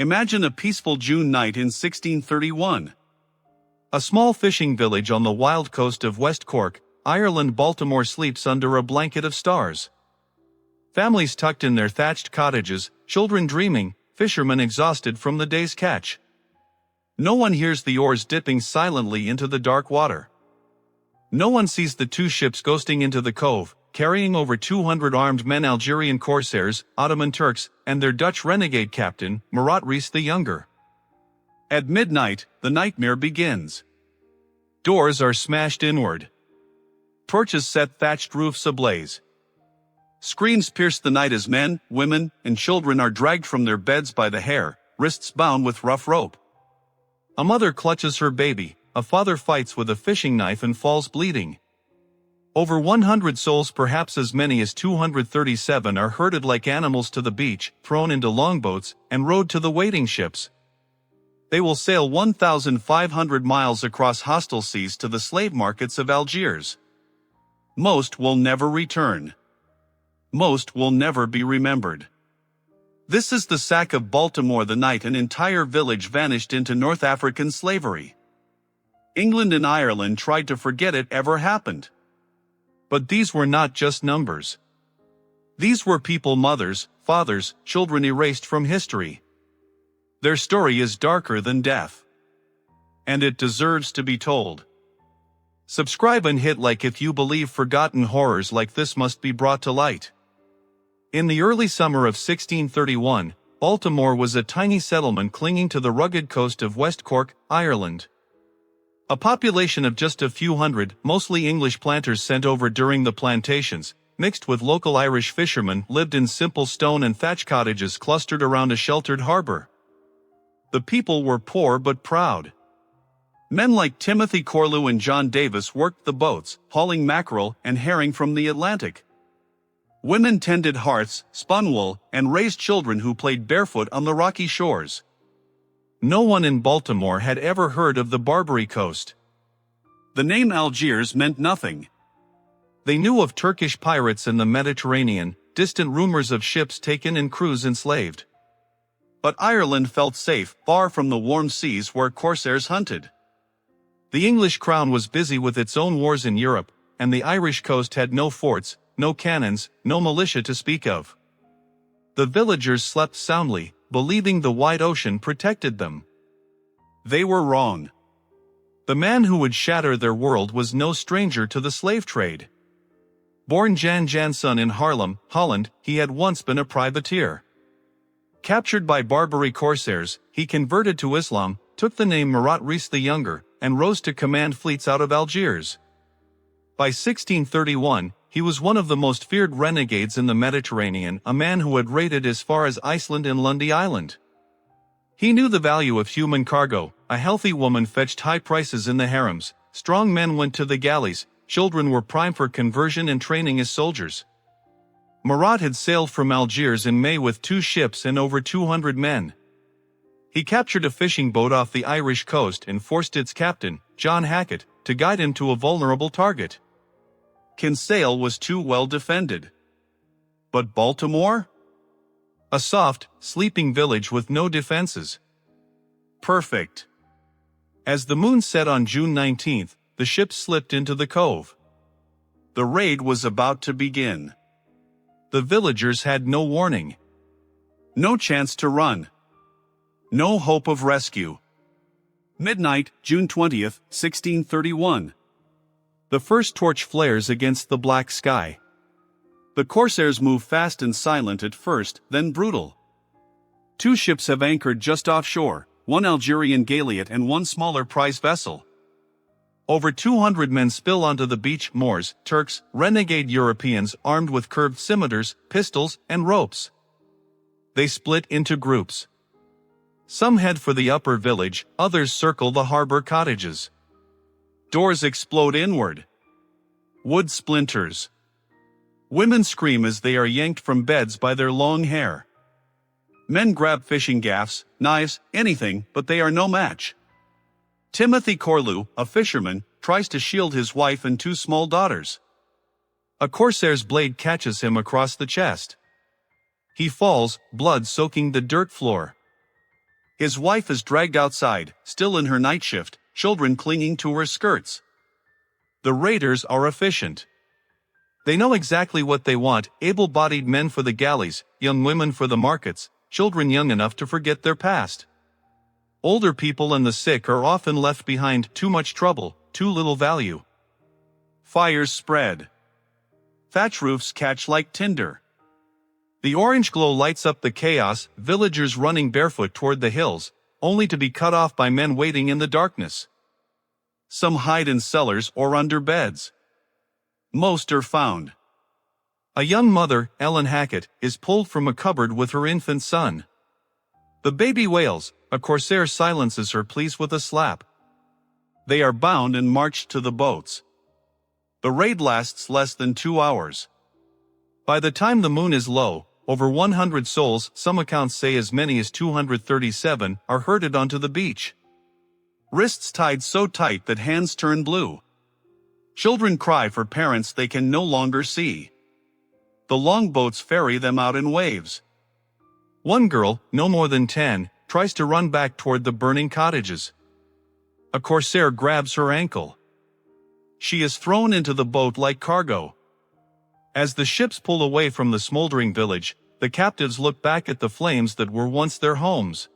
Imagine a peaceful June night in 1631. A small fishing village on the wild coast of West Cork, Ireland. Baltimore sleeps under a blanket of stars. Families tucked in their thatched cottages, children dreaming, fishermen exhausted from the day's catch. No one hears the oars dipping silently into the dark water. No one sees the two ships ghosting into the cove, carrying over 200 armed men, Algerian corsairs, Ottoman Turks, and their Dutch renegade captain, Murat Reis the Younger. At midnight, the nightmare begins. Doors are smashed inward. Torches set thatched roofs ablaze. Screams pierce the night as men, women, and children are dragged from their beds by the hair, wrists bound with rough rope. A mother clutches her baby, a father fights with a fishing knife and falls bleeding. Over 100 souls, perhaps as many as 237, are herded like animals to the beach, thrown into longboats, and rowed to the waiting ships. They will sail 1,500 miles across hostile seas to the slave markets of Algiers. Most will never return. Most will never be remembered. This is the Sack of Baltimore, the night an entire village vanished into North African slavery. England and Ireland tried to forget it ever happened. But these were not just numbers. These were people, mothers, fathers, children erased from history. Their story is darker than death. And it deserves to be told. Subscribe and hit like if you believe forgotten horrors like this must be brought to light. In the early summer of 1631, Baltimore was a tiny settlement clinging to the rugged coast of West Cork, Ireland. A population of just a few hundred, mostly English planters sent over during the plantations, mixed with local Irish fishermen, lived in simple stone and thatch cottages clustered around a sheltered harbor. The people were poor but proud. Men like Timothy Corlew and John Davis worked the boats, hauling mackerel and herring from the Atlantic. Women tended hearths, spun wool, and raised children who played barefoot on the rocky shores. No one in Baltimore had ever heard of the Barbary Coast. The name Algiers meant nothing. They knew of Turkish pirates in the Mediterranean, distant rumors of ships taken and crews enslaved. But Ireland felt safe, far from the warm seas where corsairs hunted. The English crown was busy with its own wars in Europe, and the Irish coast had no forts, no cannons, no militia to speak of. The villagers slept soundly, believing the wide ocean protected them. They were wrong. The man who would shatter their world was no stranger to the slave trade. Born Jan Janson in Haarlem, Holland, he had once been a privateer. Captured by Barbary corsairs, he converted to Islam, took the name Murat Reis the Younger, and rose to command fleets out of Algiers. By 1631, he was one of the most feared renegades in the Mediterranean, a man who had raided as far as Iceland and Lundy Island. He knew the value of human cargo. A healthy woman fetched high prices in the harems, strong men went to the galleys, children were primed for conversion and training as soldiers. Murat had sailed from Algiers in May with 2 ships and over 200 men. He captured a fishing boat off the Irish coast and forced its captain, John Hackett, to guide him to a vulnerable target. Kinsale was too well defended. But Baltimore? A soft, sleeping village with no defenses. Perfect. As the moon set on June 19th, the ships slipped into the cove. The raid was about to begin. The villagers had no warning. No chance to run. No hope of rescue. Midnight, June 20th, 1631. The first torch flares against the black sky. The corsairs move fast and silent at first, then brutal. 2 ships have anchored just offshore, 1 Algerian galleot and 1 smaller prize vessel. Over 200 men spill onto the beach, Moors, Turks, renegade Europeans armed with curved scimitars, pistols, and ropes. They split into groups. Some head for the upper village, others circle the harbor cottages. Doors explode inward. Wood splinters. Women scream as they are yanked from beds by their long hair. Men grab fishing gaffs, knives, anything, but they are no match. Timothy Corlew, a fisherman, tries to shield his wife and 2 small daughters. A corsair's blade catches him across the chest. He falls, blood soaking the dirt floor. His wife is dragged outside, still in her night shift, children clinging to her skirts. The raiders are efficient. They know exactly what they want: able-bodied men for the galleys, young women for the markets, children young enough to forget their past. Older people and the sick are often left behind. Too much trouble, too little value. Fires spread. Thatch roofs catch like tinder. The orange glow lights up the chaos, villagers running barefoot toward the hills, only to be cut off by men waiting in the darkness. Some hide in cellars or under beds. Most are found. A young mother, Ellen Hackett, is pulled from a cupboard with her infant son. The baby wails. A corsair silences her pleas with a slap. They are bound and marched to the boats. The raid lasts less than 2 hours. By the time the moon is low, over 100 souls, some accounts say as many as 237, are herded onto the beach. Wrists tied so tight that hands turn blue. Children cry for parents they can no longer see. The longboats ferry them out in waves. One girl, no more than 10, tries to run back toward the burning cottages. A corsair grabs her ankle. She is thrown into the boat like cargo. As the ships pull away from the smoldering village, the captives look back at the flames that were once their homes.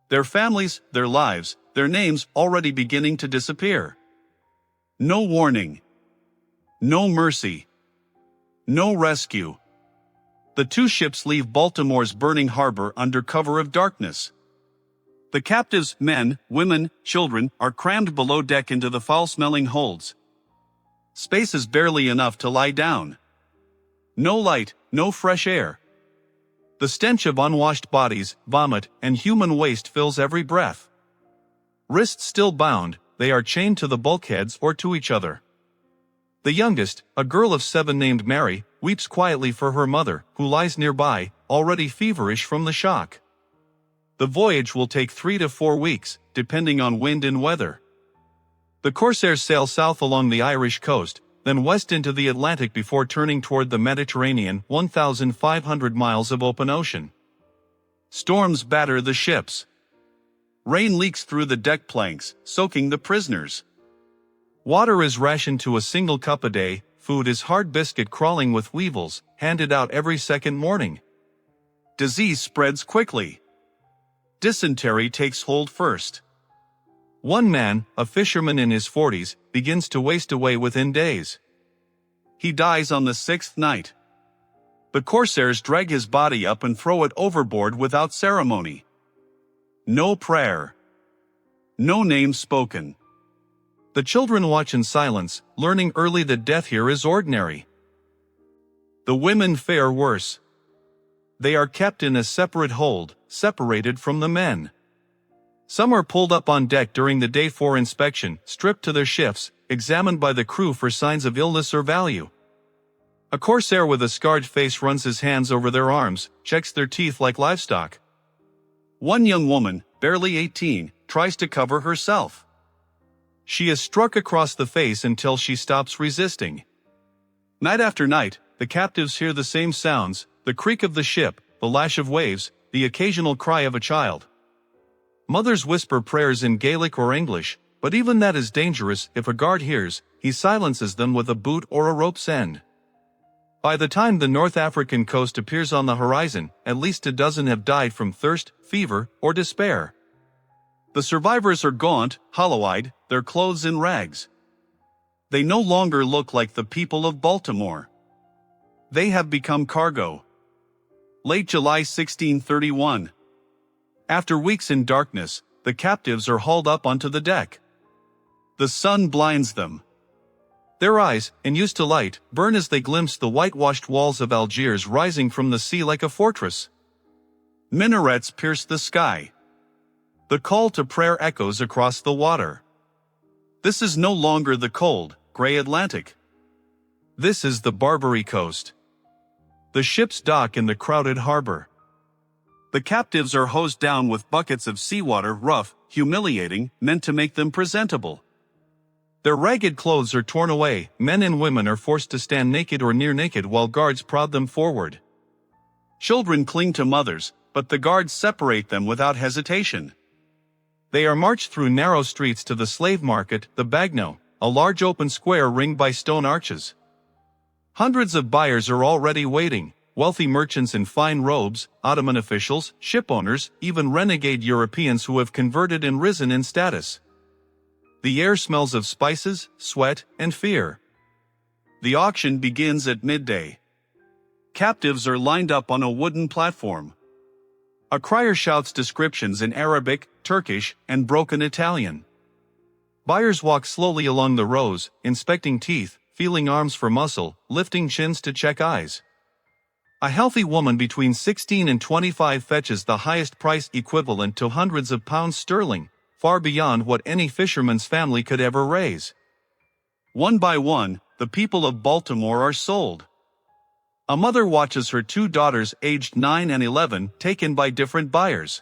Their families, their lives, their names already beginning to disappear. No warning. No mercy. No rescue. The two ships leave Baltimore's burning harbor under cover of darkness. The captives, men, women, children, are crammed below deck into the foul-smelling holds. Space is barely enough to lie down. No light, no fresh air. The stench of unwashed bodies, vomit, and human waste fills every breath. Wrists still bound, they are chained to the bulkheads or to each other. The youngest, a girl of 7 named Mary, weeps quietly for her mother, who lies nearby, already feverish from the shock. The voyage will take 3 to 4 weeks, depending on wind and weather. The corsairs sail south along the Irish coast, then west into the Atlantic before turning toward the Mediterranean, 1,500 miles of open ocean. Storms batter the ships. Rain leaks through the deck planks, soaking the prisoners. Water is rationed to a single cup a day. Food is hard biscuit crawling with weevils, handed out every second morning. Disease spreads quickly. Dysentery takes hold first. One man, a fisherman in his 40s, begins to waste away within days. He dies on the 6th night. The corsairs drag his body up and throw it overboard without ceremony. No prayer. No name spoken. The children watch in silence, learning early that death here is ordinary. The women fare worse. They are kept in a separate hold, separated from the men. Some are pulled up on deck during the day for inspection, stripped to their shifts, examined by the crew for signs of illness or value. A corsair with a scarred face runs his hands over their arms, checks their teeth like livestock. One young woman, barely 18, tries to cover herself. She is struck across the face until she stops resisting. Night after night, the captives hear the same sounds: the creak of the ship, the lash of waves, the occasional cry of a child. Mothers whisper prayers in Gaelic or English, but even that is dangerous. If a guard hears, he silences them with a boot or a rope's end. By the time the North African coast appears on the horizon, at least a dozen have died from thirst, fever, or despair. The survivors are gaunt, hollow-eyed, their clothes in rags. They no longer look like the people of Baltimore. They have become cargo. Late July 1631. After weeks in darkness, the captives are hauled up onto the deck. The sun blinds them. Their eyes, unused to light, burn as they glimpse the whitewashed walls of Algiers rising from the sea like a fortress. Minarets pierce the sky. The call to prayer echoes across the water. This is no longer the cold, gray Atlantic. This is the Barbary Coast. The ships dock in the crowded harbor. The captives are hosed down with buckets of seawater, rough, humiliating, meant to make them presentable. Their ragged clothes are torn away. Men and women are forced to stand naked or near naked while guards prod them forward. Children cling to mothers, but the guards separate them without hesitation. They are marched through narrow streets to the slave market, the Bagno, a large open square ringed by stone arches. Hundreds of buyers are already waiting, wealthy merchants in fine robes, Ottoman officials, shipowners, even renegade Europeans who have converted and risen in status. The air smells of spices, sweat, and fear. The auction begins at midday. Captives are lined up on a wooden platform. A crier shouts descriptions in Arabic, Turkish, and broken Italian. Buyers walk slowly along the rows, inspecting teeth, feeling arms for muscle, lifting chins to check eyes. A healthy woman between 16 and 25 fetches the highest price equivalent to hundreds of pounds sterling, far beyond what any fisherman's family could ever raise. One by one, the people of Baltimore are sold. A mother watches her two daughters aged 9 and 11 taken by different buyers.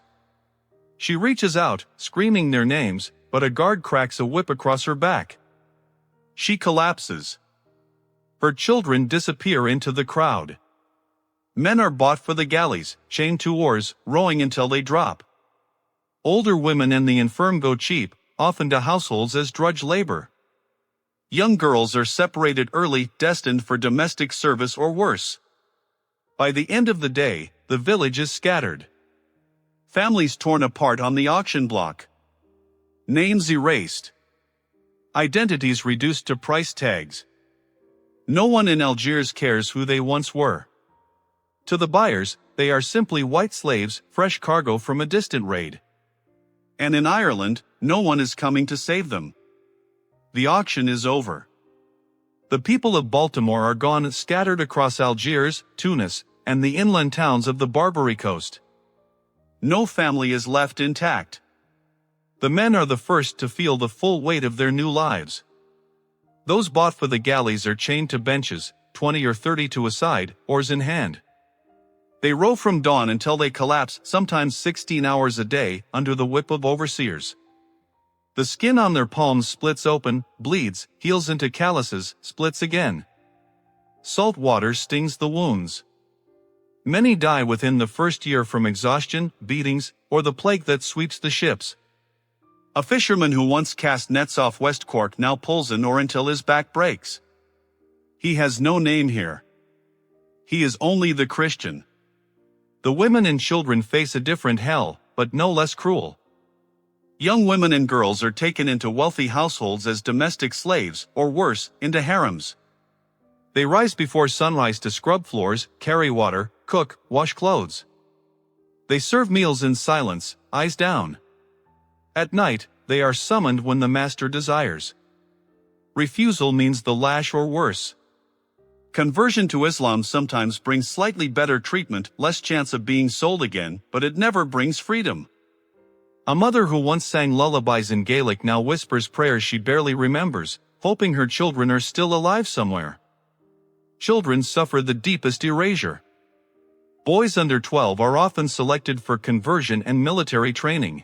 She reaches out, screaming their names, but a guard cracks a whip across her back. She collapses. Her children disappear into the crowd. Men are bought for the galleys, chained to oars, rowing until they drop. Older women and the infirm go cheap, often to households as drudge labor. Young girls are separated early, destined for domestic service or worse. By the end of the day, the village is scattered. Families torn apart on the auction block. Names erased. Identities reduced to price tags. No one in Algiers cares who they once were. To the buyers, they are simply white slaves, fresh cargo from a distant raid. And in Ireland, no one is coming to save them. The auction is over. The people of Baltimore are gone, scattered across Algiers, Tunis, and the inland towns of the Barbary Coast. No family is left intact. The men are the first to feel the full weight of their new lives. Those bought for the galleys are chained to benches, 20 or 30 to a side, oars in hand. They row from dawn until they collapse, sometimes 16 hours a day, under the whip of overseers. The skin on their palms splits open, bleeds, heals into calluses, splits again. Salt water stings the wounds. Many die within the first year from exhaustion, beatings, or the plague that sweeps the ships. A fisherman who once cast nets off West Cork now pulls an oar until his back breaks. He has no name here. He is only the Christian. The women and children face a different hell, but no less cruel. Young women and girls are taken into wealthy households as domestic slaves, or worse, into harems. They rise before sunrise to scrub floors, carry water, cook, wash clothes. They serve meals in silence, eyes down. At night, they are summoned when the master desires. Refusal means the lash or worse. Conversion to Islam sometimes brings slightly better treatment, less chance of being sold again, but it never brings freedom. A mother who once sang lullabies in Gaelic now whispers prayers she barely remembers, hoping her children are still alive somewhere. Children suffer the deepest erasure. Boys under 12 are often selected for conversion and military training.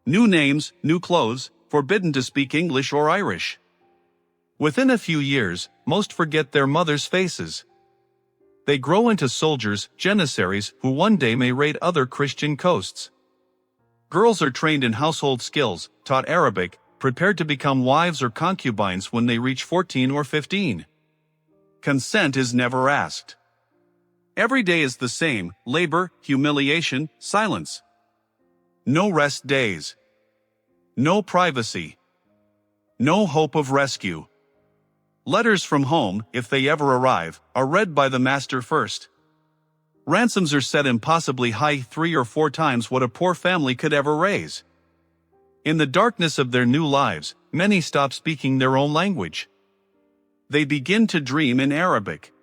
New names, new clothes, forbidden to speak English or Irish. Within a few years, most forget their mothers' faces. They grow into soldiers, janissaries, who one day may raid other Christian coasts. Girls are trained in household skills, taught Arabic, prepared to become wives or concubines when they reach 14 or 15. Consent is never asked. Every day is the same: labor, humiliation, silence. No rest days. No privacy. No hope of rescue. Letters from home, if they ever arrive, are read by the master first. Ransoms are set impossibly high, 3 or 4 times what a poor family could ever raise. In the darkness of their new lives, many stop speaking their own language. They begin to dream in Arabic.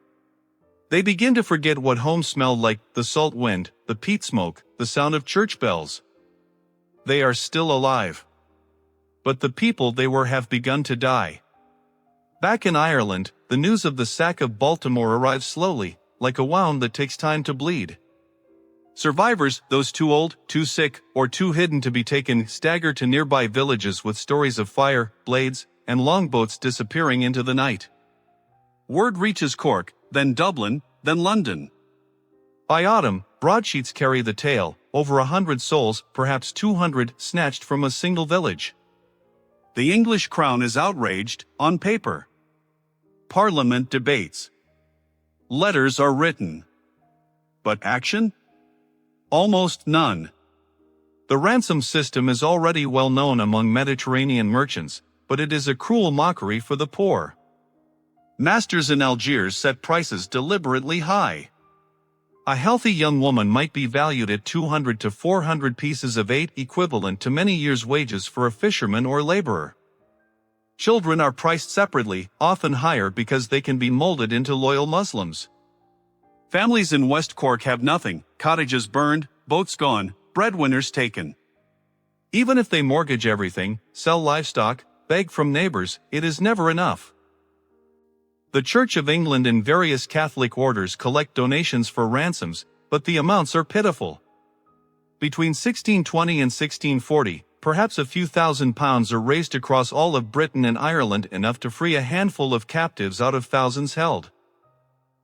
They begin to forget what home smelled like: the salt wind, the peat smoke, the sound of church bells. They are still alive. But the people they were have begun to die. Back in Ireland, the news of the Sack of Baltimore arrives slowly, like a wound that takes time to bleed. Survivors, those too old, too sick, or too hidden to be taken, stagger to nearby villages with stories of fire, blades, and longboats disappearing into the night. Word reaches Cork, then Dublin, then London. By autumn, broadsheets carry the tale, over 100 souls, perhaps 200, snatched from a single village. The English crown is outraged, on paper. Parliament debates. Letters are written. But action? Almost none. The ransom system is already well known among Mediterranean merchants, but it is a cruel mockery for the poor. Masters in Algiers set prices deliberately high. A healthy young woman might be valued at 200 to 400 pieces of eight, equivalent to many years' wages for a fisherman or laborer. Children are priced separately, often higher because they can be molded into loyal Muslims. Families in West Cork have nothing, cottages burned, boats gone, breadwinners taken. Even if they mortgage everything, sell livestock, beg from neighbors, it is never enough. The Church of England and various Catholic orders collect donations for ransoms, but the amounts are pitiful. Between 1620 and 1640, perhaps a few £1,000s are raised across all of Britain and Ireland, enough to free a handful of captives out of thousands held.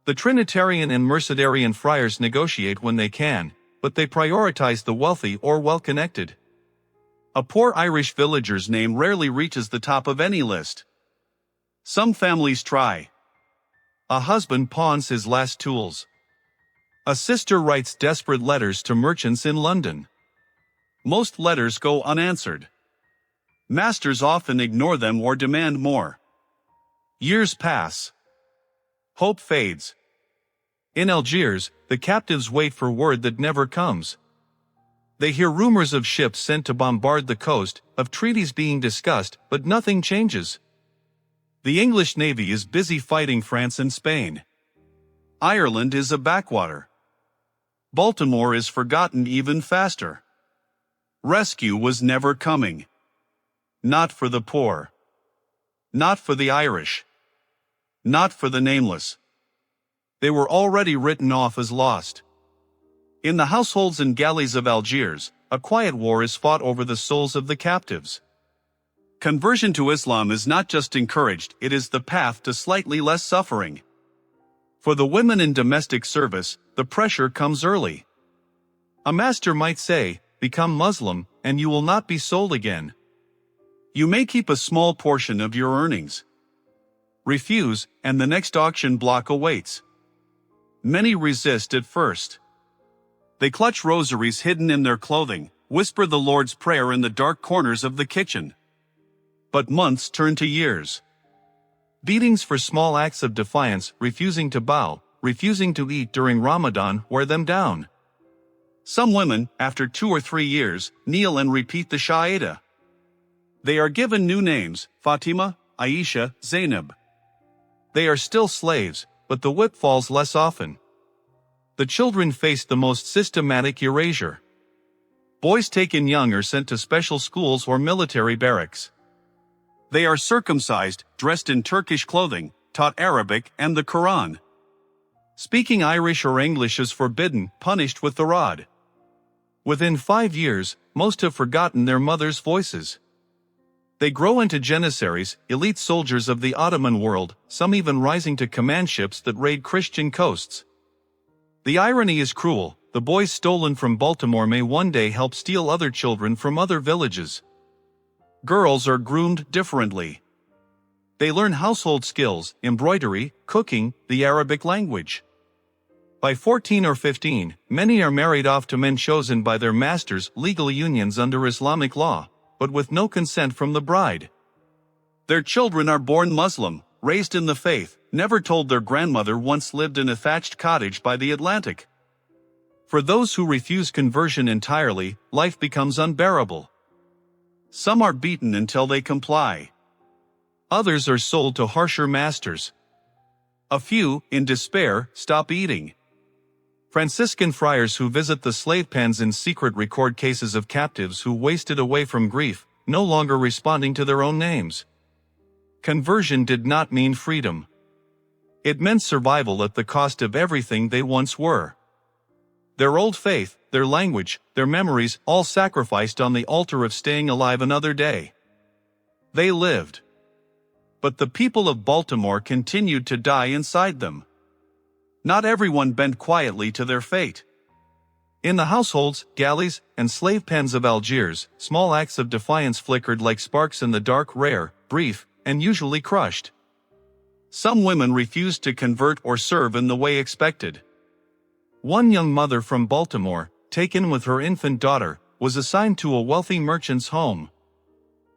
The Trinitarian and Mercedarian friars negotiate when they can, but they prioritize the wealthy or well-connected. A poor Irish villager's name rarely reaches the top of any list. Some families try. A husband pawns his last tools. A sister writes desperate letters to merchants in London. Most letters go unanswered. Masters often ignore them or demand more. Years pass. Hope fades. In Algiers, the captives wait for word that never comes. They hear rumors of ships sent to bombard the coast, of treaties being discussed, but nothing changes. The English Navy is busy fighting France and Spain. Ireland is a backwater. Baltimore is forgotten even faster. Rescue was never coming. Not for the poor. Not for the Irish. Not for the nameless. They were already written off as lost. In the households and galleys of Algiers, a quiet war is fought over the souls of the captives. Conversion to Islam is not just encouraged, it is the path to slightly less suffering. For the women in domestic service, the pressure comes early. A master might say, "Become Muslim, and you will not be sold again." You may keep a small portion of your earnings. Refuse, and the next auction block awaits. Many resist at first. They clutch rosaries hidden in their clothing, whisper the Lord's Prayer in the dark corners of the kitchen. But months turn to years. Beatings for small acts of defiance, refusing to bow, refusing to eat during Ramadan, wear them down. Some women, after 2 or 3 years, kneel and repeat the Shahada. They are given new names, Fatima, Aisha, Zainab. They are still slaves, but the whip falls less often. The children face the most systematic erasure. Boys taken young are sent to special schools or military barracks. They are circumcised, dressed in Turkish clothing, taught Arabic and the Quran. Speaking Irish or English is forbidden, punished with the rod. Within 5 years, most have forgotten their mothers' voices. They grow into janissaries, elite soldiers of the Ottoman world, some even rising to command ships that raid Christian coasts. The irony is cruel. The boys stolen from Baltimore may one day help steal other children from other villages. Girls are groomed differently. They learn household skills, embroidery, cooking, the Arabic language. By 14 or 15, many are married off to men chosen by their masters, legal unions under Islamic law, but with no consent from the bride. Their children are born Muslim, raised in the faith, never told their grandmother once lived in a thatched cottage by the Atlantic. For those who refuse conversion entirely, life becomes unbearable. Some are beaten until they comply. Others are sold to harsher masters. A few, in despair, stop eating. Franciscan friars who visit the slave pens in secret record cases of captives who wasted away from grief, no longer responding to their own names. Conversion did not mean freedom. It meant survival at the cost of everything they once were. Their old faith, their language, their memories, all sacrificed on the altar of staying alive another day. They lived. But the people of Baltimore continued to die inside them. Not everyone bent quietly to their fate. In the households, galleys, and slave pens of Algiers, small acts of defiance flickered like sparks in the dark, rare, brief, and usually crushed. Some women refused to convert or serve in the way expected. One young mother from Baltimore, taken with her infant daughter, was assigned to a wealthy merchant's home.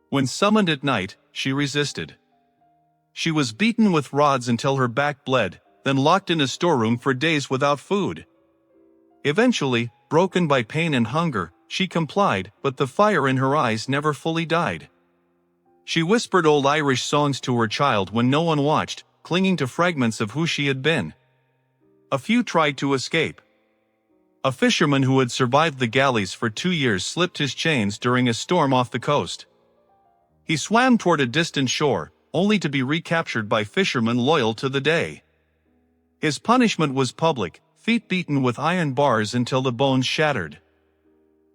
When summoned at night, she resisted. She was beaten with rods until her back bled, then locked in a storeroom for days without food. Eventually, broken by pain and hunger, she complied, but the fire in her eyes never fully died. She whispered old Irish songs to her child when no one watched, clinging to fragments of who she had been. A few tried to escape. A fisherman who had survived the galleys for 2 years slipped his chains during a storm off the coast. He swam toward a distant shore, only to be recaptured by fishermen loyal to the day. His punishment was public, feet beaten with iron bars until the bones shattered.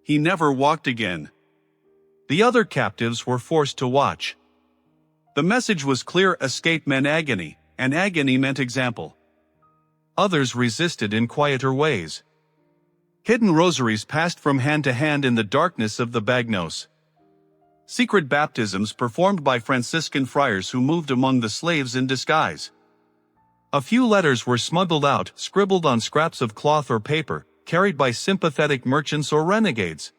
He never walked again. The other captives were forced to watch. The message was clear: escape meant agony, and agony meant example. Others resisted in quieter ways. Hidden rosaries passed from hand to hand in the darkness of the bagnos. Secret baptisms performed by Franciscan friars who moved among the slaves in disguise. A few letters were smuggled out, scribbled on scraps of cloth or paper, carried by sympathetic merchants or renegades.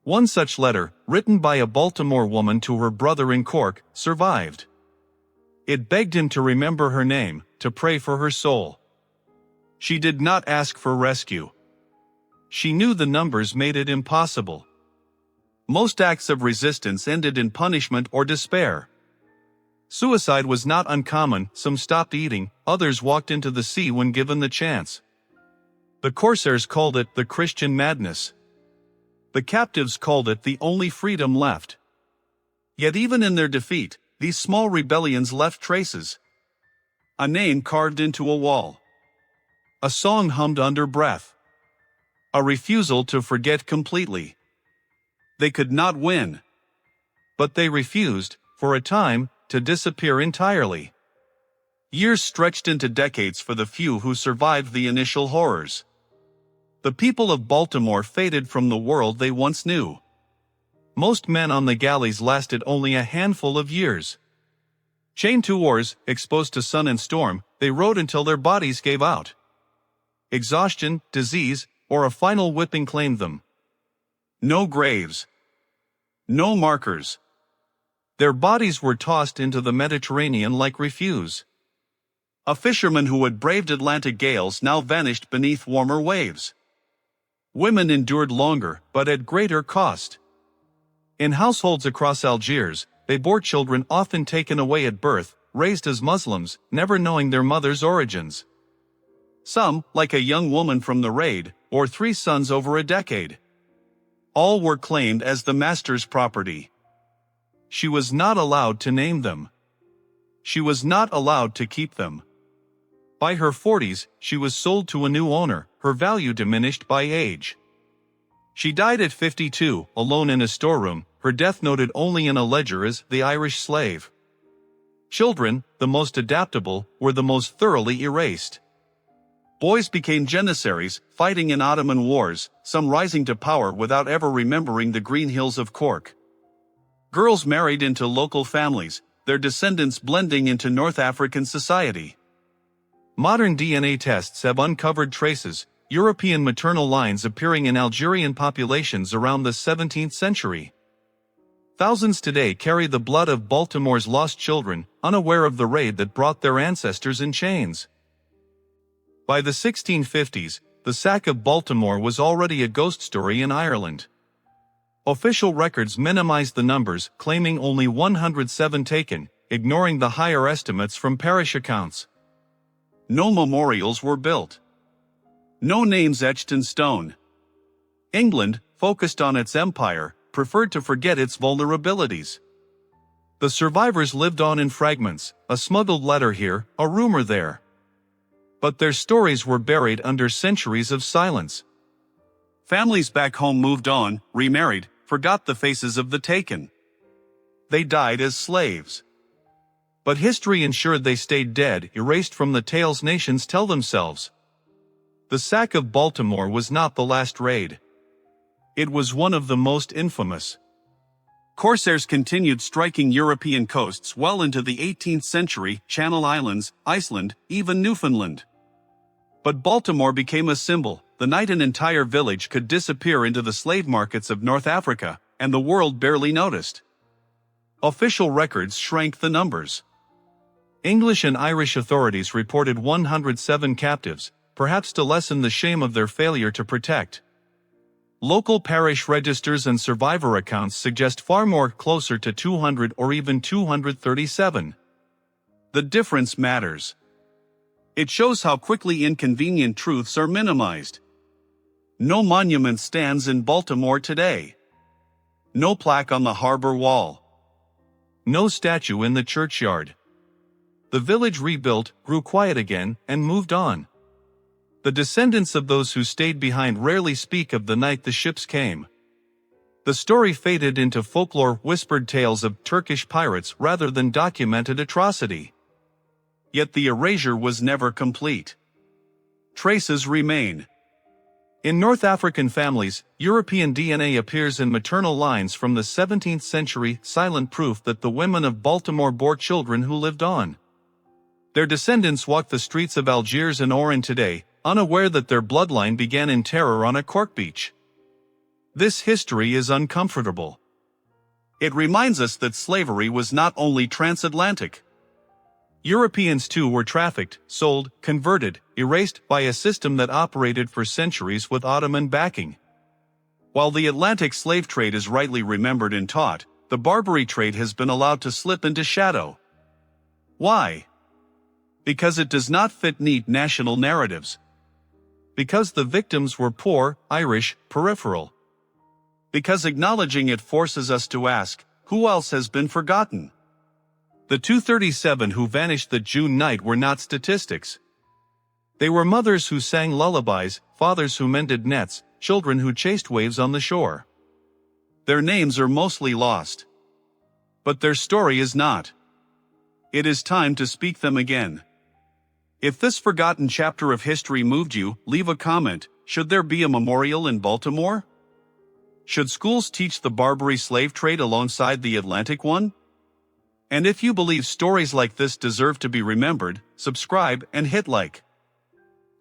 One such letter, written by a Baltimore woman to her brother in Cork, survived. It begged him to remember her name, to pray for her soul. She did not ask for rescue. She knew the numbers made it impossible. Most acts of resistance ended in punishment or despair. Suicide was not uncommon. Some stopped eating, others walked into the sea when given the chance. The corsairs called it the Christian madness. The captives called it the only freedom left. Yet even in their defeat, these small rebellions left traces. A name carved into a wall. A song hummed under breath. A refusal to forget completely. They could not win. But they refused, for a time, to disappear entirely. Years stretched into decades for the few who survived the initial horrors. The people of Baltimore faded from the world they once knew. Most men on the galleys lasted only a handful of years. Chained to oars, exposed to sun and storm, they rode until their bodies gave out. Exhaustion, disease, or a final whipping claimed them. No graves. No markers. Their bodies were tossed into the Mediterranean like refuse. A fisherman who had braved Atlantic gales now vanished beneath warmer waves. Women endured longer, but at greater cost. In households across Algiers, they bore children often taken away at birth, raised as Muslims, never knowing their mother's origins. Some, like a young woman from the raid, bore 3 sons over a decade. All were claimed as the master's property. She was not allowed to name them. She was not allowed to keep them. By her 40s, she was sold to a new owner, her value diminished by age. She died at 52, alone in a storeroom, her death noted only in a ledger as the Irish slave. Children, the most adaptable, were the most thoroughly erased. Boys became janissaries, fighting in Ottoman wars, some rising to power without ever remembering the green hills of Cork. Girls married into local families, their descendants blending into North African society. Modern DNA tests have uncovered traces, European maternal lines appearing in Algerian populations around the 17th century. Thousands today carry the blood of Baltimore's lost children, unaware of the raid that brought their ancestors in chains. By the 1650s, the Sack of Baltimore was already a ghost story in Ireland. Official records minimized the numbers, claiming only 107 taken, ignoring the higher estimates from parish accounts. No memorials were built. No names etched in stone. England, focused on its empire, preferred to forget its vulnerabilities. The survivors lived on in fragments, a smuggled letter here, a rumor there. But their stories were buried under centuries of silence. Families back home moved on, remarried, forgot the faces of the taken. They died as slaves. But history ensured they stayed dead, erased from the tales nations tell themselves. The Sack of Baltimore was not the last raid. It was one of the most infamous. Corsairs continued striking European coasts well into the 18th century, Channel Islands, Iceland, even Newfoundland. But Baltimore became a symbol. The night an entire village could disappear into the slave markets of North Africa, and the world barely noticed. Official records shrank the numbers. English and Irish authorities reported 107 captives, perhaps to lessen the shame of their failure to protect. Local parish registers and survivor accounts suggest far more, closer to 200 or even 237. The difference matters. It shows how quickly inconvenient truths are minimized. No monument stands in Baltimore today. No plaque on the harbor wall. No statue in the churchyard. The village rebuilt, grew quiet again, and moved on. The descendants of those who stayed behind rarely speak of the night the ships came. The story faded into folklore, whispered tales of Turkish pirates rather than documented atrocity. Yet the erasure was never complete. Traces remain. In North African families, European DNA appears in maternal lines from the 17th century, silent proof that the women of Baltimore bore children who lived on. Their descendants walk the streets of Algiers and Oran today, unaware that their bloodline began in terror on a Cork beach. This history is uncomfortable. It reminds us that slavery was not only transatlantic. Europeans too were trafficked, sold, converted, erased by a system that operated for centuries with Ottoman backing. While the Atlantic slave trade is rightly remembered and taught, the Barbary trade has been allowed to slip into shadow. Why? Because it does not fit neat national narratives. Because the victims were poor, Irish, peripheral. Because acknowledging it forces us to ask, who else has been forgotten? The 237 who vanished that June night were not statistics. They were mothers who sang lullabies, fathers who mended nets, children who chased waves on the shore. Their names are mostly lost. But their story is not. It is time to speak them again. If this forgotten chapter of history moved you, leave a comment. Should there be a memorial in Baltimore? Should schools teach the Barbary slave trade alongside the Atlantic one? And if you believe stories like this deserve to be remembered, subscribe and hit like.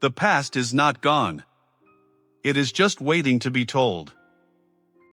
The past is not gone. It is just waiting to be told.